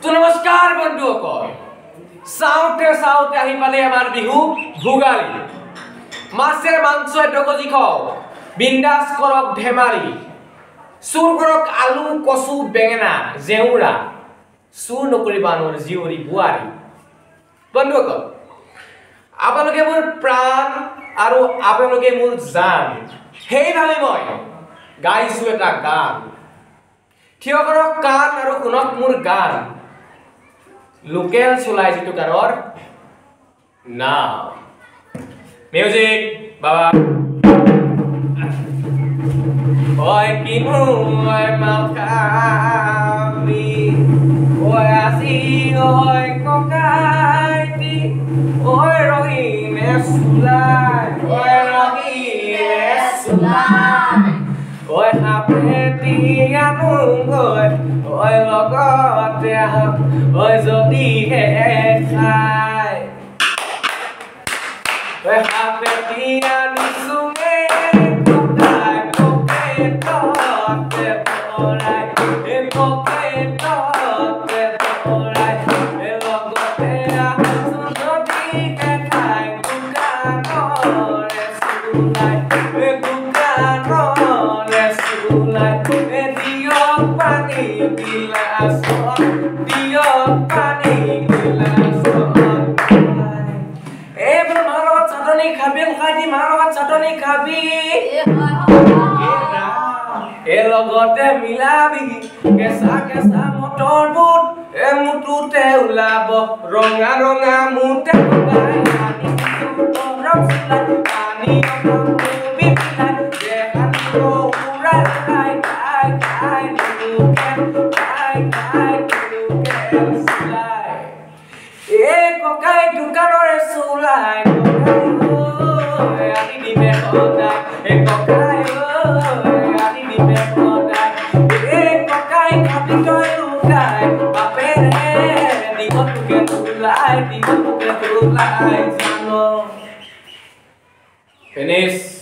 তো নমস্কাৰ বন্ধুসকল চাওঁতে আহি পালে আমাৰ বিহু ভোগালী মাছেৰ মাংস 1 কেজি খাওক বিন্দাস কৰক ধেমালি চুৰ কৰক আলু কচু বেঙেনা জেউৰা চুৰ নকৰিবা আনৰ জীয়ৰী বুৱাৰী বন্ধুসকল আপোনালোকে মোৰ প্ৰাণ আৰু আপোনালোকে মোৰ জান সেইভাৱে মই গাইছো এটা গান থিয় কৰক কাণ আৰু শুনক মোৰ গান লোকেল চলাই যিটো গানৰ নাম মিউজিক বাবা oi kimu oi malkami oi asi oi kokaiti oi rohine sulai oi hapeti anungoi oi logote oi jodi he khai oi hapeti anusunge লগতে মিলাবি কেঁচা মটৰ বুট মুটুতে ওলাব ৰঙা ৰঙা মুটে পানী ককাই দোকানৰে চুলাই আনি দিবে সদায় ককাই Finish.